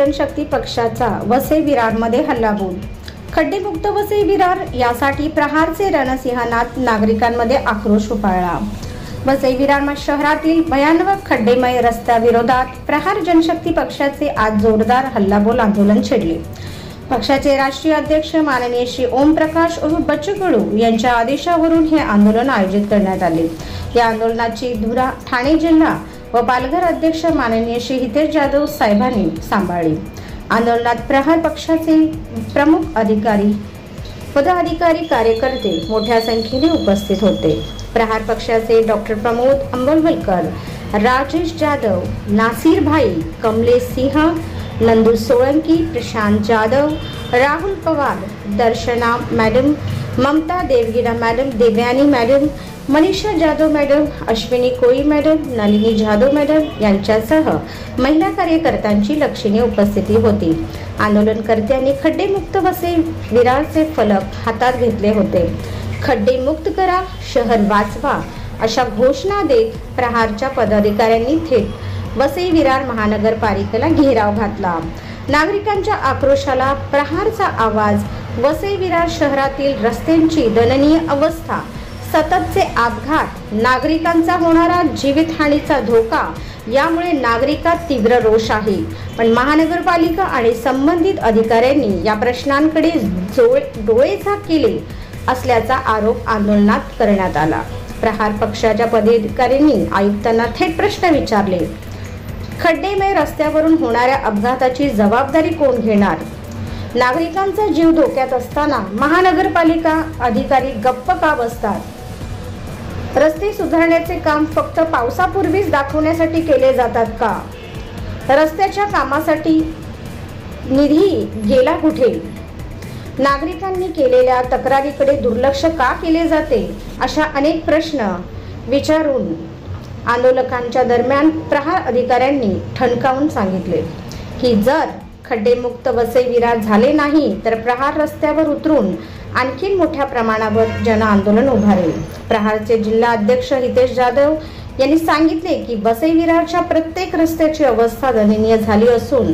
जनशक्ती पक्षाचा वसई विरारमध्ये हल्लाबोल। खड्डेमुक्त वसई विरार यासाठी प्रहारचे रणसिंहनाथ नागरिकांमध्ये आक्रोश उफाळला। वसई विरार शहरातील भयानक खड्डेमय रस्त्याविरोधात प्रहार जनशक्ती पक्षाचे आज जोरदार हल्लाबोल आंदोलन छेडले। पक्षाचे राष्ट्रीय अध्यक्ष माननीय श्री ओम प्रकाश उर्फ बच्चू कडू यांच्या आदेशावरून हे आंदोलन आयोजित करण्यात आले। या आंदोलनाची धुरा ठाणे जिल्हा व पालघर अध्यक्ष माननीय श्री हितेश जाधव साहेबांनी सांभाळली। आंदोलनात प्रहार पक्षाचे प्रमुख अधिकारी पदाधिकारी कार्यकर्ते मोठ्या संख्येने उपस्थित होते। प्रहार पक्षाचे doctor Pramod Ambalwalkar, Rajesh Jadhav, Nasir Bhai, Kamlesh Singh, Nandu Solanki, Prashant Jadhav, Rahul Pawar, Darshana madam, Mamta Devgira madam, Devyani madam, Manisha Jadhav madam, Ashwini Koli madam, Nalini Jadhav madam यांच्यासह महिला कार्यकर्त्यांची लक्षणीय उपस्थिती होती। आंदोलनकर्त्यांनी खड्डेमुक्त वसई विरारचे फलक हातात घेतले होते। खड्डे मुक्त करा, शहर वाचवा अशा घोषणा देत प्रहारच्या पदाधिकाऱ्यांनी थेट वसई विरार महानगरपालिकेला घेराव घातला। नागरिकांच्या आक्रोशाला प्रहारचा आवाज, वसई विरार शहरातील रस्त्यांची दयनीय अवस्था, सततचे अपघात, नागरिकांचा होणारा जीवितहानीचा धोका यामुळे नागरिकात तीव्र रोष आहे। पण महानगरपालिका आणि संबंधित अधिकाऱ्यांनी या प्रश्नांकडे डोळेझाक केले असल्याचा आरोप आंदोलनात करण्यात आला। प्रहार पक्षाच्या पदाधिकाऱ्यांनी आयुक्तांना थेट प्रश्न विचारले। खड्डेमय रस्त्यावरून होणाऱ्या अपघाताची जबाबदारी कोण घेणार? नागरिकांचा जीव धोक्यात असताना महानगरपालिका अधिकारी गप्प का बसतात? रस्ते सुधारण्याचे काम फक्त पावसापूर्वीच दाखवण्यासाठी केले जातात का? रस्त्याच्या कामासाठी निधी गेला कुठे? नागरिकांनी केलेल्या तक्रारीकडे दुर्लक्ष का केले जाते? अशा अनेक प्रश्न विचारून आंदोलकांच्या दरम्यान प्रहार अधिकाऱ्यांनी ठणकावून सांगितले की जर खड्डेमुक्त वसई विरार झाले नाही तर प्रहार रस्त्यावर उतरून आणखी मोठ्या प्रमाणावर जन आंदोलन उभारेल। प्रहारचे जिल्हा अध्यक्ष हितेश जाधव यांनी सांगितले की वसई विरारच्या प्रत्येक रस्त्याची अवस्था दयनीय झाली असून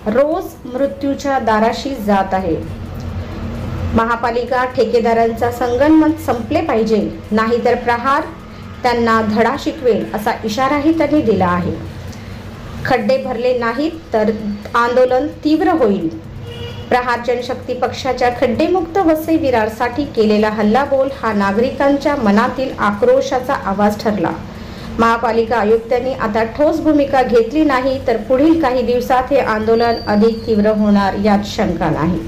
रोज मृत्यूच्या दाराशी जात आहे। महापालिका ठेकेदारांचा संगनमत संपले पाहिजे, नाहीतर प्रहार त्यांना धडा शिकवेल असा इशाराही त्यांनी दिला आहे। खड्डे भरले नाहीत तर आंदोलन तीव्र होईल। प्रहार जनशक्ती पक्षाच्या खड्डेमुक्त वसई विरारसाठी केलेला हल्लाबोल हा नागरिकांच्या मनातील आक्रोशाचा आवाज ठरला। महापालिका आयुक्तांनी आता ठोस भूमिका घेतली नाही तर पुढील काही दिवसात हे आंदोलन अधिक तीव्र होणार यात शंका नाही।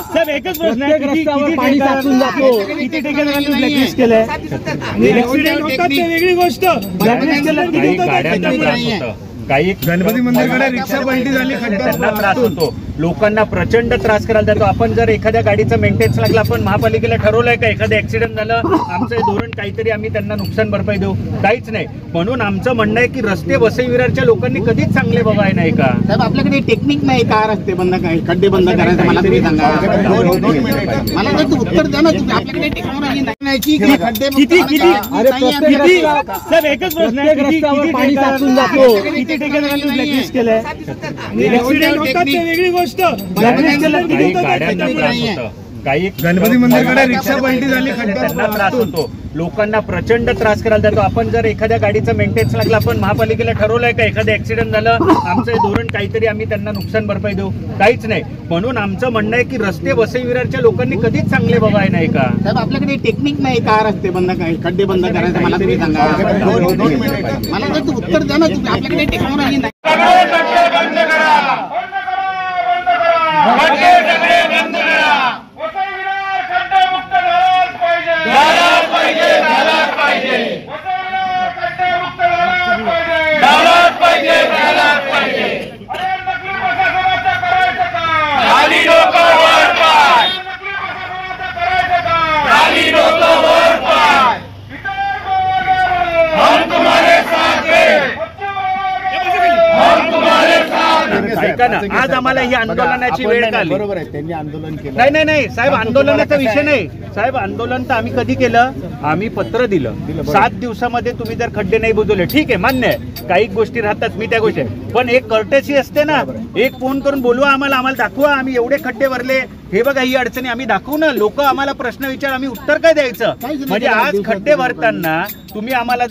सर एकच प्रश्न आहे, रस्त्यावर पाणी साचून जातो, किती ठिकाणी ब्लॅकलिस्ट केलंय? ऍक्सिडेंट होतात ते वेगळी गोष्ट, ब्लॅकलिस्ट केलं किती होतं? काही गणपती मंदिराकडे रिक्षा पलटी झाली, त्यांना त्रास होतो, लोकांना प्रचंड त्रास करायला जातो। आपण जर एखाद्या गाडीचा मेंटेनन्स लागला, आपण महापालिकेला ठरवलंय का एखादं ऍक्सिडेंट झालं आमचं धोरण काहीतरी आम्ही त्यांना नुकसान भरपाई देऊ? काहीच नाही। म्हणून आमचं म्हणणं आहे की रस्ते वसई विरारच्या लोकांनी कधीच चांगले बघाय नाही का? साहेब आपल्याकडे टेक्निक नाही का रस्ते बंद खड्डे बंद करायचं? मला तुम्ही सांगा, मला तर उत्तर द्या ना तुम्ही। आपल्याकडे टेक्नॉलॉजी नाही की खड्डे सर एकच प्रश्न आहे, रस्त्यावर पाणी साचून जातो, किती ठिकाणी ब्लॅकलिस्ट केलंय? ऍक्सिडेंट होतात ते वेगळी गोष्ट, ब्लॅकलिस्ट केलं किती होतं? काही गणपती मंदिराकडे रिक्षा पलटी झाली, त्यांना त्रास होतो, लोकांना प्रचंड त्रास करायला जातो. आपण जर एखाद्या गाडीचं मेंटेनन्स लागला, आपण महापालिकेला ठरवलंय का एखादं ऍक्सिडेंट झालं आमचं हे धोरण काहीतरी आम्ही त्यांना नुकसान भरपाई देऊ? काहीच नाही. म्हणून आमचं म्हणणं आहे की रस्ते वसई विरारच्या लोकांनी कधीच चांगले बघाय नाही का? साहेब आपल्याकडे टेक्निक नाही का रस्ते बंद खड्डे बंद करायचं? मला तुम्ही सांगा. मला तर उत्तर द्या ना तुम्ही. आपल्याकडे टेक्नॉलॉजी नाही. ऐका ना, आज आम्हाला ही आंदोलनाची वेळ का आली? बरोबर आहे, त्यांनी आंदोलन केलं. नाही साहेब, आंदोलनाचा विषय नाही साहेब. आंदोलन तर आम्ही कधी केलं? आम्ही पत्र दिलं. 7 दिवसामध्ये तुम्ही जर खड्डे नाही बुजवले, ठीक आहे, मान्य आहे, काही गोष्टी राहतात, मी त्या गोष्टी, पण एक कर्टेसी असते ना, एक फोन करून बोलवा आम्हाला दाखवा आम्ही एवढे खड्डे भरले, हे बघा ही अडचणी, आम्ही दाखवू ना. लोक आम्हाला प्रश्न विचार, आम्ही उत्तर काय द्यायचं? म्हणजे आज खड्डे भरताना तुम्ही आम्हाला